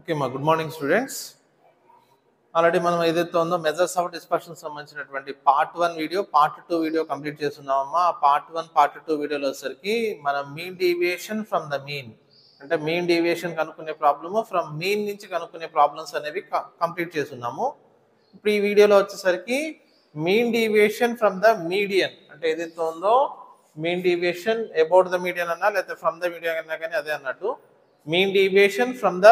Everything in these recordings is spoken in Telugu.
Okay, good morning, students. Already మనం ఏదైతే ఉందో మెజర్స్ ఆఫ్ డిస్పర్షన్ సంబంధించినటువంటి part 1 video part 2 video complete చేస్తున్నామమ్మా. పార్ట్ 1 పార్ట్ 2 వీడియోలో వచ్చరికి మనం mean deviation from the mean అంటే మీన్ డీవియేషన్ కనుక్కునే ప్రాబ్లము ఫ్రమ్ మీన్ నుంచి కనుక్కునే ప్రాబ్లమ్స్ అనేవి కంప్లీట్ చేస్తున్నాము. ఇప్పుడు ఈ వీడియోలో వచ్చేసరికి mean deviation from the median అంటే ఏదైతే ఉందో mean deviation about the median అన్నా లేకపోతే ఫ్రమ్ ద మీడియన్ అన్నా కానీ అదే అన్నట్టు mean deviation from the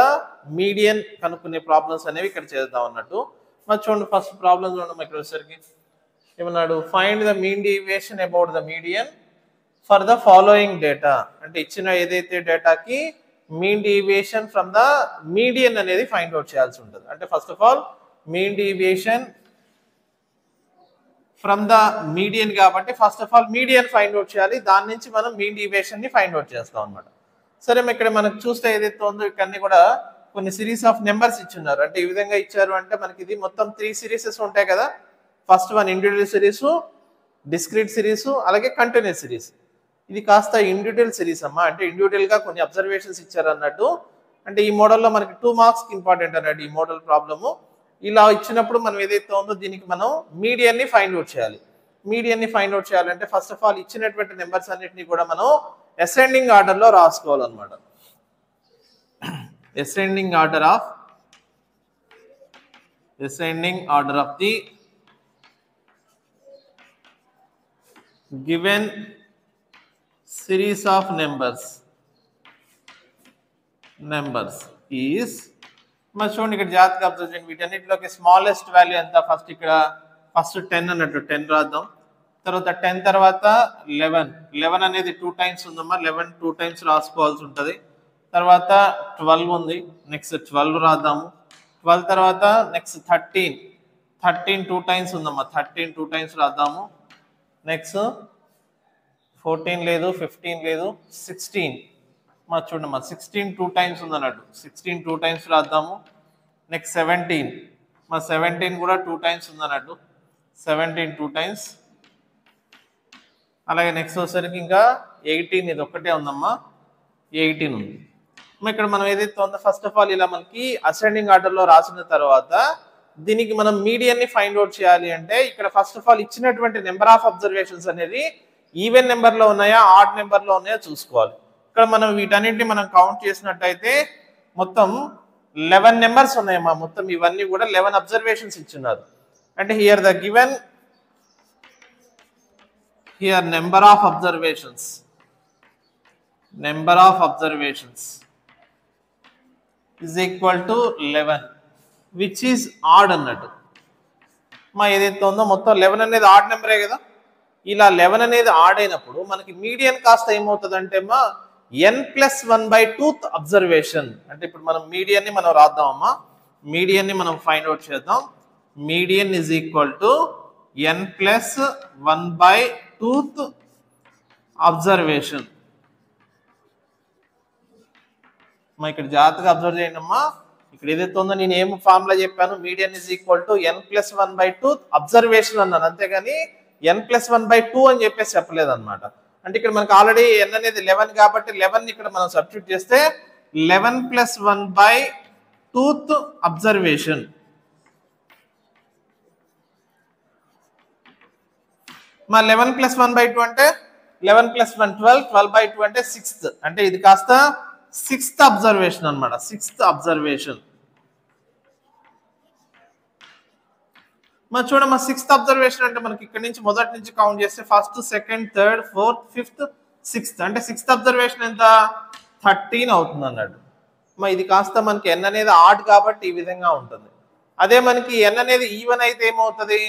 median కనుక్కునే ప్రాబ్లమ్స్ అనేవి ఇక్కడ చేద్దాం అన్నట్టు. మరి చూడండి ఫస్ట్ ప్రాబ్లమ్ చూడండి ఇక్కడ వచ్చేసరికి ఏమన్నాడు, find the mean deviation about the median for the following data అంటే ఇచ్చిన ఏదైతే డేటాకి mean deviation from the median అనేది ఫైండ్ అవుట్ చేయాల్సి ఉంటుంది. అంటే first of all mean deviation from the median కాబట్టి first of all median find out చేయాలి, దాని నుంచి మనం మీన్ డీవియేషన్ ని ఫైండ్ అవుట్ చేస్తాం అనమాట. సరే ఇక్కడ మనకు చూస్తే ఏదైతే ఉందో ఇక్కడ కూడా కొన్ని సిరీస్ ఆఫ్ నెంబర్స్ ఇచ్చున్నారు. అంటే ఈ విధంగా ఇచ్చారు అంటే మనకి ఇది మొత్తం 3 సిరీసెస్ ఉంటాయి కదా. First one individual series, discrete series, అలాగే కంటిన్యూస్ సిరీస్. ఇది కాస్త ఇండివిజువల్ సిరీస్ అమ్మా, అంటే ఇండివిజువల్ గా కొన్ని అబ్జర్వేషన్స్ ఇచ్చారు అన్నట్టు. అంటే ఈ మోడల్లో మనకి 2 మార్క్స్ ఇంపార్టెంట్ అన్నట్టు ఈ మోడల్ ప్రాబ్లము. ఇలా ఇచ్చినప్పుడు మనం ఏదైతే ఉందో దీనికి మనం మీడియన్ ని ఫైండ్ అవుట్ చేయాలి. మీడియన్ ని ఫైండ్ అవుట్ చేయాలంటే ఫస్ట్ ఆఫ్ ఆల్ ఇచ్చినటువంటి నెంబర్స్ అన్నిటిని కూడా మనం అసెండింగ్ ఆర్డర్ లో రాసుకోవాలన్నమాట. ascending order of the given series of numbers is మరి చూడండి ఇక్కడ జాగ్రత్తగా అబ్జర్వ్ చేయండి. వీటన్నిటిలోకి స్మాలెస్ట్ వాల్యూ ఎంత, ఫస్ట్ ఇక్కడ ఫస్ట్ 10 అన్నట్టు 10 రాద్దాం. తర్వాత 10 తర్వాత 11 అనేది 2 టైమ్స్ ఉందమ్మా, 11 2 టైమ్స్ రాసుకోవాల్సి ఉంటుంది. తర్వాత 12 ఉంది, నెక్స్ట్ 12 రాద్దాము. 12 తర్వాత నెక్స్ట్ 13 2 టైమ్స్ ఉందమ్మా, 13 2 టైమ్స్ రాద్దాము. నెక్స్ట్ 14 లేదు, 15 లేదు, 16 మా చూడమ్మా 16 2 టైమ్స్ ఉంది అన్నట్టు, 16 2 టైమ్స్ రాద్దాము. నెక్స్ట్ 17 కూడా 2 టైమ్స్ ఉంది అన్నట్టు, 17 2 టైమ్స్. అలాగే నెక్స్ట్ వచ్చేసరికి ఇంకా 18 ఇది ఒక్కటే ఉందమ్మా, 18 ఉంది. ఇక్కడ మనం ఏదైతే ఉందో ఫస్ట్ ఆఫ్ ఆల్ ఇలా మనకి అసెండింగ్ ఆర్డర్ లో రాసిన తర్వాత దీనికి మనం మీడియన్ ని ఫైండ్ అవుట్ చేయాలి. అంటే ఇక్కడ ఫస్ట్ ఆఫ్ ఆల్ ఇచ్చినటువంటి నెంబర్ ఆఫ్ అబ్జర్వేషన్స్ అనేది ఈవెన్ నెంబర్ లో ఉన్నాయా ఆడ్ నెంబర్ లో ఉన్నాయా చూసుకోవాలి. ఇక్కడ మనం వీటన్నిటిని మనం కౌంట్ చేసినట్టయితే మొత్తం 11 నెంబర్స్ ఉన్నాయమ్మా. మొత్తం ఇవన్నీ కూడా 11 అబ్జర్వేషన్స్ ఇచ్చున్నారు. అంటే here the given number of observations is equal to 11 which is odd అన్నట్టు. మా ఏదైతే ఉందో మొత్తం 11 అనేది ఆడ్ నెంబరే కదా. ఇలా 11 అనేది ఆడ్ అయినప్పుడు మనకి మీడియన్ కాస్త ఏమవుతుంది అంటే మా n+1/2 అబ్జర్వేషన్. అంటే ఇప్పుడు మనం మీడియన్ ని మనం రాద్దామమ్మా, మీడియన్ ని మనం ఫైండ్ అవుట్ చేద్దాం. Median is equal to n+1/2 observation. మా ఇక్కడ జాగ్రత్తగా అబ్జర్వ్ చేయండి అమ్మా. ఇక్కడ ఏదైతే ఉందో నేను ఏం ఫార్ములా చెప్పాను, median is equal to n+1/2 observation అన్నాను, అంతేగాని n+1/2 అని చెప్పేసి చెప్పలేదు అనమాట. అంటే ఇక్కడ మనకి ఆల్రెడీ n అనేది 11 కాబట్టి 11 ఇక్కడ మనం సబ్స్టిట్యూట్ చేస్తే 11+1/2 అబ్జర్వేషన్. మా 11+1/2 అంటే 11+1 12, 12/2 అంటే 6th, అంటే ఇది కాస్త 6th అబ్జర్వేషన్ అనమాట, 6th అబ్జర్వేషన్. మరి చూడమ్మా 6th అబ్జర్వేషన్ అంటే మనకి ఇక్కడ నుంచి మొదటి నుంచి కౌంట్ చేస్తే first, second, third, fourth, fifth, 6th అంటే 6th అబ్జర్వేషన్ ఎంత 13 అవుతుంది అన్నాడు. మరి ఇది కాస్త మనకి n అనేది ఆడ్ కాబట్టి ఈ విధంగా ఉంటుంది. అదే మనకి n అనేది ఈవెన్ అయితే ఏమవుతుంది,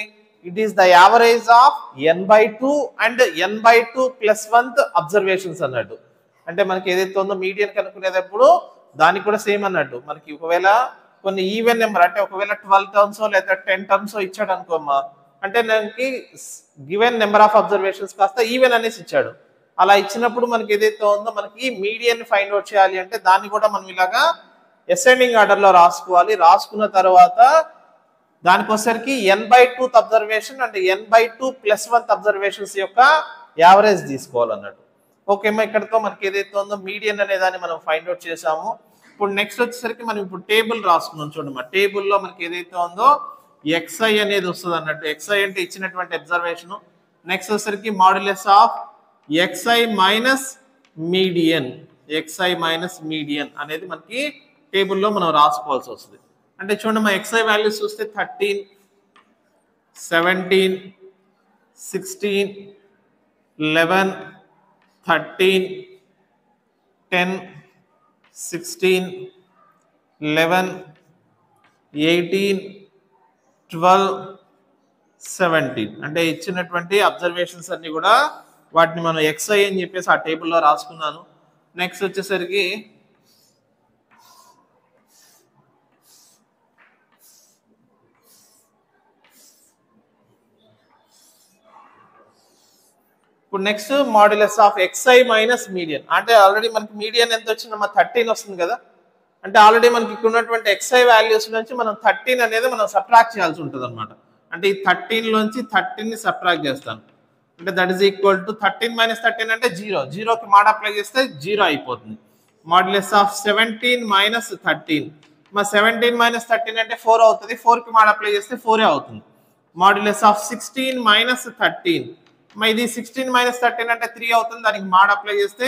it is the average of n/2 and n/2 + 1th observations అన్నట్టు. అంటే మనకి ఏదైతే ఉందో మీడియన్ కనుక్కునేటప్పుడు దానికి కూడా సేమ్ అన్నట్టు. మనకి ఒకవేళ కొన్ని ఈవెన్ నెంబర్ అంటే ఒకవేళ 12 టర్మ్స్ లేదా 10 టర్మ్స్ ఇచ్చాడు అనుకోమ్మా, అంటే మనకి గివెన్ నెంబర్ ఆఫ్ అబ్జర్వేషన్స్ కాస్త ఈవెన్ అనేసి ఇచ్చాడు. అలా ఇచ్చినప్పుడు మనకి ఏదైతే ఉందో మనకి మీడియన్ ఫైండ్ అవుట్ చేయాలి అంటే దాన్ని కూడా మనం ఇలాగా అసెండింగ్ ఆర్డర్ లో రాసుకోవాలి. రాసుకున్న తర్వాత దానికి వచ్చేసరికి n/2 అబ్జర్వేషన్ అంటే n/2 + 1 అబ్జర్వేషన్స్ యొక్క యావరేజ్ తీసుకోవాలన్నట్టు. ఓకే అమ్మా, ఇక్కడతో మనకి ఏదైతే ఉందో మీడియన్ అనే దాన్ని మనం ఫైండ్ అవుట్ చేసాము. ఇప్పుడు నెక్స్ట్ వచ్చేసరికి మనం ఇప్పుడు టేబుల్ రాసుకున్నాం చూడమ్మా. టేబుల్లో మనకి ఏదైతే ఉందో xi అనేది వస్తుంది అన్నట్టు. xi అంటే ఇచ్చినటువంటి అబ్జర్వేషన్. నెక్స్ట్ వచ్చేసరికి modulus of xi minus median, xi minus median అనేది మనకి టేబుల్లో మనం రాసుకోవాల్సి వస్తుంది. అంటే చూడండి మా xi వాల్యూస్ చూస్తే 13, 17, 16, 11, 13, 10, 16, 11, 18, 12, 17 అంటే ఇచ్చినటువంటి అబ్జర్వేషన్స్ అన్ని కూడా వాటిని మనం xi అని చెప్పేసి ఆ టేబుల్లో రాసుకున్నాను. నెక్స్ట్ వచ్చేసరికి ఇప్పుడు next modulus of xi minus median. అంటే ఆల్రెడీ మనకి మీడియన్ ఎంత వచ్చిందమ్మా 13 వస్తుంది కదా. అంటే ఆల్రెడీ మనకి ఇక్కడ ఉన్నటువంటి xi వాల్యూస్ నుంచి మనం 13 అనేది మనం సబ్ట్రాక్ట్ చేయాల్సి ఉంటుంది అనమాట. అంటే ఈ 13 లోంచి 13ని సబ్ట్రాక్ట్ చేస్తాను. అంటే that is equal to 13 minus 13 అంటే 0. 0కి మాడ్ అప్లై చేస్తే 0 అయిపోతుంది. Modulus of 17 minus 13. మా 17 మైనస్ 13 అంటే 4 అవుతుంది. 4కి మాడ్ అప్లై చేస్తే 4 అవుతుంది. Modulus of 16 minus 13. ఇది 16 మైనస్ 13 అంటే 3 అవుతుంది. దానికి మాడ్ అప్లై చేస్తే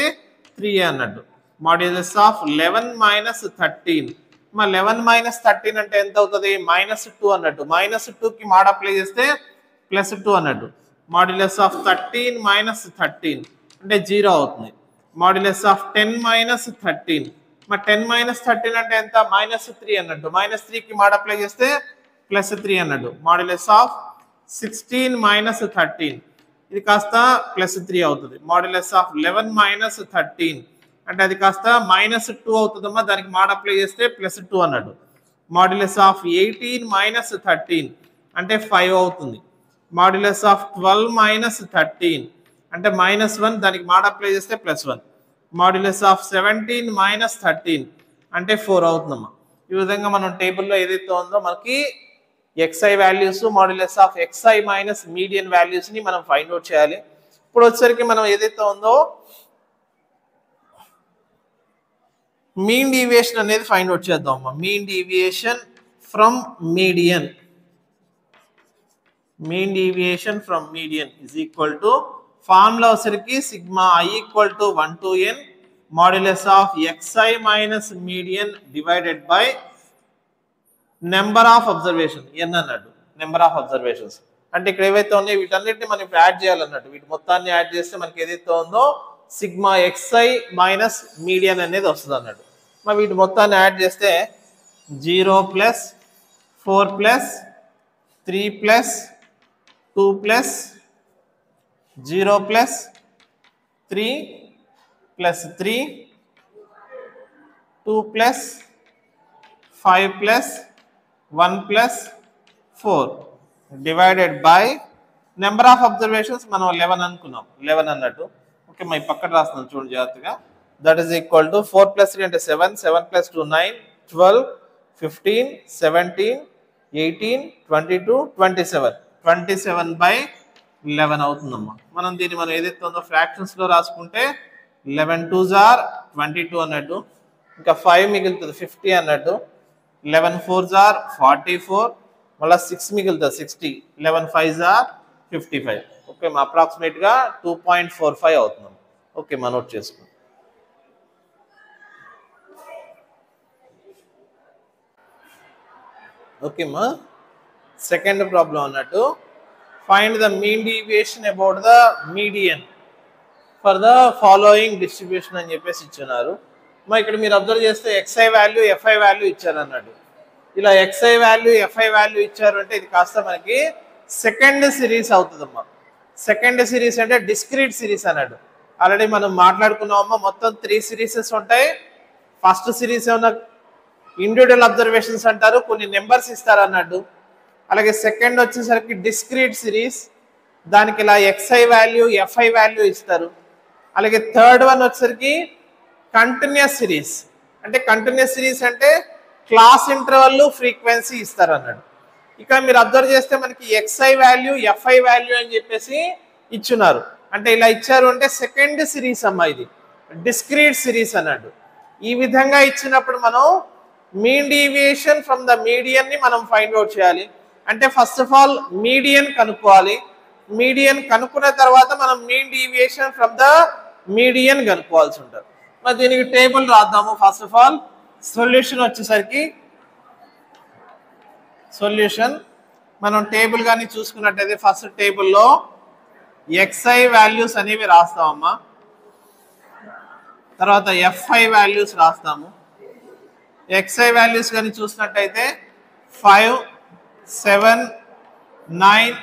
3 అన్నట్టు. Modulus of 11 minus 13. 11 మైనస్ 13 అంటే ఎంత అవుతుంది? -2 అన్నట్టు. -2కి మాడ్ అప్లై చేస్తే +2 అన్నట్టు. మాడ్యులస్ ఆఫ్ 13 మైనస్ 13 అంటే 0 అవుతుంది. Modulus of 10 minus 13. 10 మైనస్ 13 అంటే ఎంత? -3 అన్నట్టు. -3కి మాడ్ అప్లై చేస్తే +3 అన్నట్టు. మాడ్యులస్ ఆఫ్ 16 మైనస్ 13 ఇది కాస్త +3 అవుతుంది. మాడ్యులస్ ఆఫ్ 11 మైనస్ 13 అంటే అది కాస్త -2 అవుతుందమ్మా. దానికి మాడ్ అప్లై చేస్తే +2 అన్నట్టు. మాడ్యులస్ ఆఫ్ 18 మైనస్ 13 అంటే 5 అవుతుంది. మాడ్యులస్ ఆఫ్ 12 మైనస్ 13 అంటే -1 దానికి మాడ్ అప్లై చేస్తే +1. మాడ్యులస్ ఆఫ్ 17 మైనస్ 13 అంటే 4 అవుతుందమ్మా. ఈ విధంగా మనం టేబుల్లో ఏదైతే ఉందో మనకి xi values modulus of xi minus median values ని మనం ఫైండ్ అవుట్ చేయాలి. ఇప్పుడు వచ్చేసరికి మనం ఏదైతే ఉందో మీన్ డీవియేషన్ అనేది ఫైండ్ అవుట్ చేద్దాం అమ్మా. Mean deviation from median. Mean deviation from median is equal to formula వచ్చేసరికి sigma i equal to 1 to n modulus of xi minus median divided by number of observation n అన్నట్టు. నెంబర్ ఆఫ్ అబ్జర్వేషన్స్ అంటే ఇక్కడ ఏవైతే ఉన్నాయో వీటన్నిటిని మనం ఇప్పుడు యాడ్ చేయాలన్నట్టు. వీటి మొత్తాన్ని యాడ్ చేస్తే మనకి ఏదైతే ఉందో సిగ్మా xi మైనస్ మీడియన్ అనేది వస్తుంది అన్నట్టు. మరి వీటి మొత్తాన్ని యాడ్ చేస్తే 0 plus 4 plus 3 plus 2 plus 0 plus 3 plus 3 2 plus 5 plus 1 plus 4 divided by number of observations మనం 11 అనుకున్నాం. 11 అన్నట్టు. ఓకే మా పక్కన రాస్తున్నాం చూడండి జాగ్రత్తగా. That is equal to 4 plus 3 అంటే 7, 7 ప్లస్ 2 9, 12, 15, 17, 18, 22, 27. 27 బై 11 అవుతుందమ్మా. మనం దీన్ని మనం ఏదైతే ఉందో ఫ్రాక్షన్స్ లో రాసుకుంటే 11 2s are 22 అన్నట్టు. ఇంకా 5 మిగులుతుంది 50 అన్నట్టు. 11 4s are 44. మళ్ళీ 6 మిగులుతుంది 60. 11 5s are 55. ఓకే మా అప్రాక్సిమేట్ గా 2.45 అవుతుంది. ఓకే మా నోట్ చేసుకోండి. ఓకే మా సెకండ్ ప్రాబ్లం అన్నట్టు find the mean deviation about the median for the following distribution అని చెప్పేసి ఇచ్చున్నారు. మా ఇక్కడ మీరు అబ్జర్వ్ చేస్తే xi వాల్యూ fi వాల్యూ ఇచ్చారు అన్నట్టు. ఇలా xi వాల్యూ fi వాల్యూ ఇచ్చారు అంటే ఇది కాస్త మనకి సెకండ్ సిరీస్ అవుతుందమ్మా. సెకండ్ సిరీస్ అంటే డిస్క్రీట్ సిరీస్ అన్నట్టు. ఆల్రెడీ మనం మాట్లాడుకున్నామమ్మా. మొత్తం 3 సిరీసెస్ ఉంటాయి. ఫస్ట్ సిరీస్ ఏమన్నా ఇండివిజువల్ అబ్జర్వేషన్స్ అంటారు, కొన్ని నెంబర్స్ ఇస్తారు అన్నట్టు. అలాగే సెకండ్ వచ్చేసరికి డిస్క్రీట్ సిరీస్, దానికి ఇలా xi వాల్యూ fi వాల్యూ ఇస్తారు. అలాగే థర్డ్ వన్ వచ్చేసరికి కంటిన్యూస్ సిరీస్. అంటే కంటిన్యూస్ సిరీస్ అంటే క్లాస్ ఇంటర్వల్ ఫ్రీక్వెన్సీ ఇస్తారు అన్నట్టు. ఇక మీరు అబ్జర్వ్ చేస్తే మనకి xi వాల్యూ fi వాల్యూ అని చెప్పేసి ఇచ్చున్నారు. అంటే ఇలా ఇచ్చారు అంటే సెకండ్ సిరీస్ అమ్మా. ఇది డిస్క్రీట్ సిరీస్ అన్నట్టు. ఈ విధంగా ఇచ్చినప్పుడు మనం mean deviation from the median ని మనం ఫైండ్ అవుట్ చేయాలి. అంటే ఫస్ట్ ఆఫ్ ఆల్ మీడియన్ కనుక్కోవాలి. మీడియన్ కనుక్కున్న తర్వాత మనం mean deviation from the median కనుక్కోవాల్సి ఉంటుంది. మరి దీనికి టేబుల్ రాద్దాము. ఫస్ట్ ఆఫ్ ఆల్ సొల్యూషన్ వచ్చేసరికి సొల్యూషన్ మనం టేబుల్ కానీ చూసుకున్నట్టయితే ఫస్ట్ టేబుల్లో xi వాల్యూస్ అనేవి రాస్తామమ్మా. తర్వాత fi వాల్యూస్ రాస్తాము. xi వాల్యూస్ కానీ చూసినట్టయితే 5, 7, 9,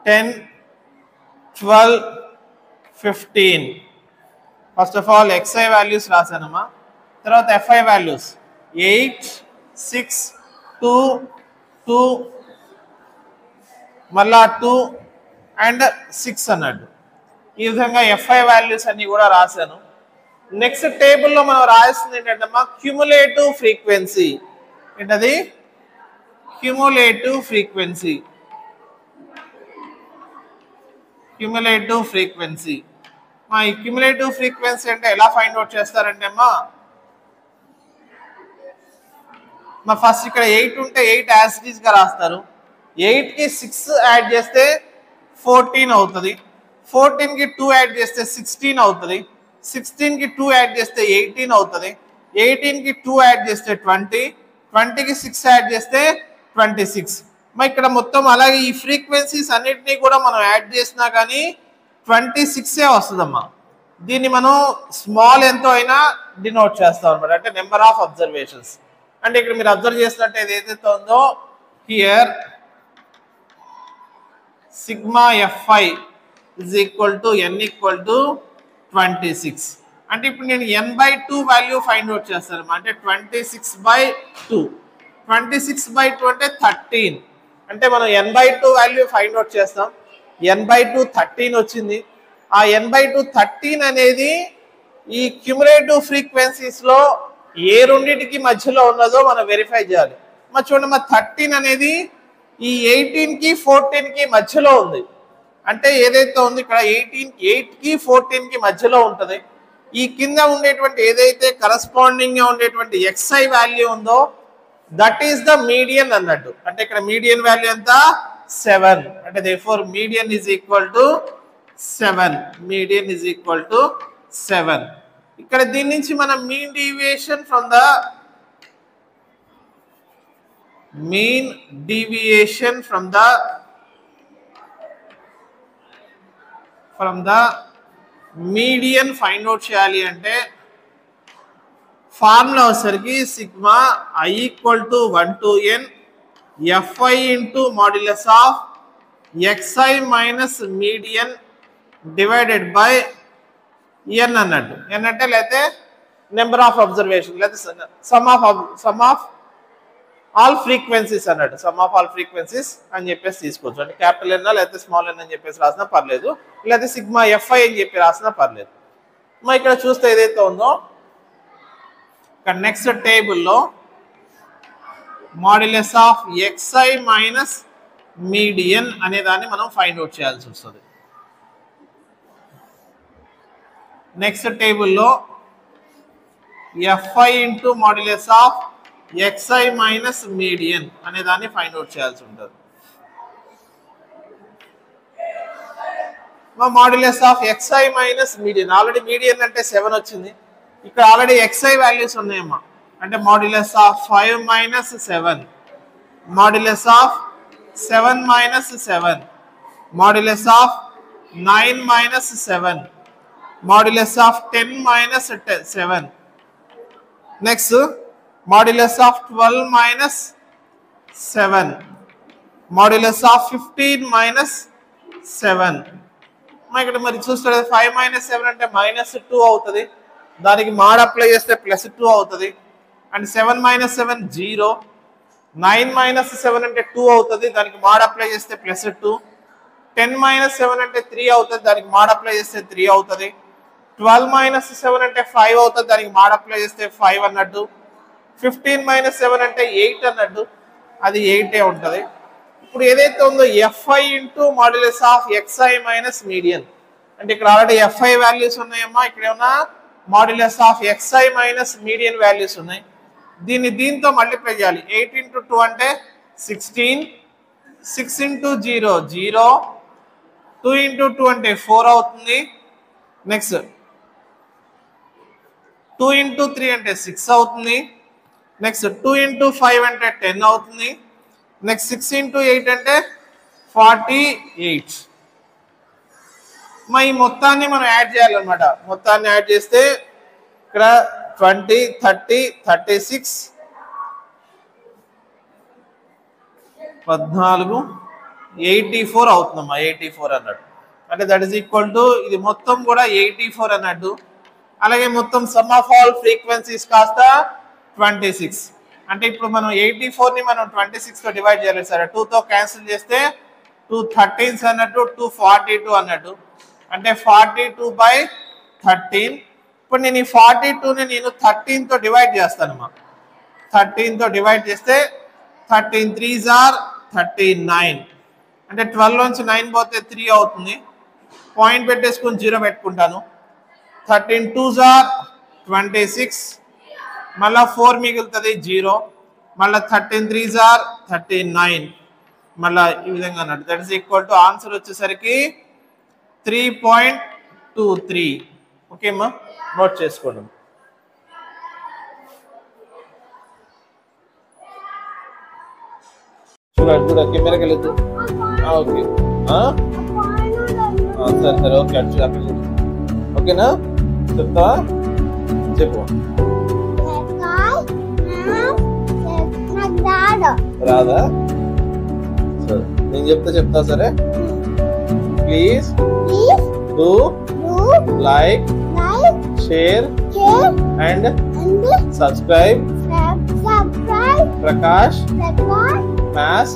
10, 12, 15. First of all xi values రాశానమ్మా. తర్వాత fi వాల్యూస్ 8, 6, 2, 2, మళ్ళా 2 అండ్ 6 అన్నట్టు. ఈ విధంగా fi వాల్యూస్ అన్ని కూడా రాశాను. నెక్స్ట్ టేబుల్లో మనం రాయాల్సింది ఏంటంటే క్యుములేటివ్ ఫ్రీక్వెన్సీ. ఏంటది? Cumulative frequency. Cumulative frequency. ఈ క్యుములేటివ్ ఫ్రీక్వెన్సీ అంటే ఎలా ఫైండ్ అవుట్ చేస్తారంటే ఫస్ట్ ఇక్కడ 8 ఉంటే 8 యాజ్ ఇట్ ఈజ్ గా రాస్తారు. 8కి 6 యాడ్ చేస్తే 14 అవుతుంది. 14కి 2 యాడ్ చేస్తే 16 అవుతుంది. 16కి 2 యాడ్ చేస్తే 18 అవుతుంది. 18కి 2 యాడ్ చేస్తే 20. 20కి 6 యాడ్ చేస్తే 26. ఇక్కడ మొత్తం అలాగే ఈ ఫ్రీక్వెన్సీస్ అన్నిటినీ కూడా మనం యాడ్ చేసినా కానీ 26 వస్తుందమ్మా. దీన్ని మనం స్మాల్ ఎంతో అయినా డినోట్ చేస్తాం అనమాట. అంటే నెంబర్ ఆఫ్ అబ్జర్వేషన్స్. అంటే ఇక్కడ మీరు అబ్జర్వ్ చేసినట్టు ఏదైతే ఉందో here sigma fi is equal to n equal to 26. అంటే ఇప్పుడు నేను n/2 వాల్యూ ఫైండ్ అవుట్ చేస్తాను. అంటే 26/2. 26/2 అంటే 13. అంటే మనం n/2 వాల్యూ ఫైండ్ అవుట్ చేస్తాం. n/2 13 వచ్చింది. ఆ n/2 13 అనేది ఈ క్యుములేటివ్ ఫ్రీక్వెన్సీస్ లో ఏ రెండింటికి మధ్యలో ఉన్నదో మనం వెరిఫై చేయాలి. చూడండి 13 అనేది ఈ 18కి 14కి మధ్యలో ఉంది. అంటే ఏదైతే ఉంది ఇక్కడ 8కి 14కి మధ్యలో ఉంటుంది. ఈ కింద ఉండేటువంటి ఏదైతే కరస్పాండింగ్ గా ఉండేటువంటి xi వాల్యూ ఉందో దట్ ఈస్ ద మీడియన్ అన్నట్టు. అంటే ఇక్కడ మీడియన్ వాల్యూ ఎంత? 7. అంటే therefore median is equal to 7. Median is equal to 7. ఇక్కడ దీని నుంచి మనం mean deviation from the median find out చేయాలి అంటే ఫార్ములా వచ్చేసరికి sigma i equal to 1 to n fi into modulus of xi minus median divided by n అన్నట్టు. n అంటే లేకపోతే నెంబర్ ఆఫ్ అబ్జర్వేషన్ లేకపోతే సమ్ ఆఫ్ ఆల్ ఫ్రీక్వెన్సీస్ అన్నట్టు. సమ్ ఆఫ్ ఆల్ ఫ్రీక్వెన్సీస్ అని చెప్పేసి తీసుకోవచ్చు. అంటే క్యాపిటల్ ఎన్ లేకపోతే స్మాల్ ఎన్ అని చెప్పేసి రాసినా పర్లేదు. లేకపోతే సిగ్మా fi అని చెప్పి రాసినా పర్లేదు. ఇక్కడ చూస్తే ఏదైతే ఉందో ఇక్కడ నెక్స్ట్ టేబుల్లో modulus of xi minus median అనే దాన్ని మనం ఫైండ్ అవుట్ చేయాల్సి వస్తుంది. నెక్స్ట్ టేబుల్లో fi into modulus of xi minus median అనే దాన్ని ఫైండ్ అవుట్ చేయాల్సి ఉంటుంది. Modulus of xi minus median already median అంటే 7 వచ్చింది. ఇక్కడ ఆల్రెడీ xi వాల్యూస్ ఉన్నాయమ్మా. అంటే modulus of 5 minus 7, modulus of 7 minus 7, modulus of 9 minus 7, modulus of 10 minus 7, next modulus of 12 minus 7, modulus of 15 minus 7. ఇక్కడ మరి చూస్తే 5 మైనస్ 7 అంటే -2 అవుతుంది. దానికి మాడ్ అప్లై చేస్తే +2 అవుతుంది. And 7 minus 7 0. 9 మైనస్ 7 అంటే 2 అవుతుంది. దానికి మాడ్ అప్లై చేస్తే +2. 10 మైనస్ 7 అంటే 3 అవుతుంది. దానికి మాడ్ అప్లై చేస్తే 3 అవుతుంది. 12 మైనస్ 7 అంటే 5 అవుతుంది. దానికి మాడ్ అప్లై చేస్తే 5 అన్నట్టు. 15 మైనస్ 7 అంటే 8 అన్నట్టు. అది 8 ఉంటుంది. ఇప్పుడు ఏదైతే ఉందో fi into modulus of xi minus median. అంటే ఇక్కడ ఆల్రెడీ fi వాల్యూస్ ఉన్నాయమ్మా. ఇక్కడ ఏమన్నా modulus of xi minus median values ఉన్నాయి. దీంతో మల్టిప్లై చేయాలి. 8 into 2 అంటే 16, 6 into 0 0, 2 into 2 అంటే 4 అవుతుంది. నెక్స్ట్ 2 into 3 అంటే 6 అవుతుంది. నెక్స్ట్ 2 into 5 అంటే 10 అవుతుంది. నెక్స్ట్ 6 into 8 అంటే 48. ఈ మొత్తాన్ని మనం యాడ్ చేయాలన్నమాట. మొత్తాన్ని యాడ్ చేస్తే ఇక్కడ 20, 30, 36, 14, 84 అవుతుందమ్మా. 84 అన్నట్టు. అంటే దట్ ఈస్ ఈక్వల్ టు ఇది మొత్తం కూడా 84 అన్నట్టు. అలాగే మొత్తం సమ్ ఆఫ్ ఆల్ ఫ్రీక్వెన్సీస్ కాస్త 26. అంటే ఇప్పుడు మనం 84ని మనం 26తో డివైడ్ చేయాలి సరే. 2తో క్యాన్సిల్ చేస్తే 2 13s అన్నట్టు, 2 42 అన్నట్టు. అంటే 42/13. ఇప్పుడు నేను ఈ 42ని నేను 13తో డివైడ్ చేస్తానమ్మా. 13తో డివైడ్ చేస్తే 13 3s are 39. అంటే 12 నుంచి 9 పోతే 3 అవుతుంది. పాయింట్ పెట్టేసుకుని 0 పెట్టుకుంటాను. 13 2s are 26. మళ్ళీ 4 మిగులుతుంది 0. మళ్ళీ 13 3s are 39. మళ్ళీ ఈ విధంగా అన్నట్టు. That is equal to answer వచ్చేసరికి 3.23. ఓకే అమ్మా, నోట్ చేసుకోండి. చూడ కెమెరాకి వెళ్ళదు. ఓకే సరే సరే ఓకే అక్కడ ఓకేనా చెప్తావా? చెప్పు. రాదా? సరే నేను చెప్తా సరే. Please do like, share and subscribe Prakash maths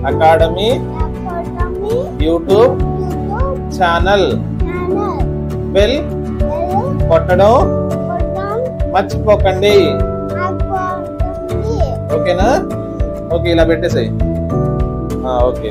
academy YouTube channel. Bell కొట్టడం మర్చిపోకండి. ఓకేనా? ఓకే ఇలా పెట్టేసాయి. ఓకే.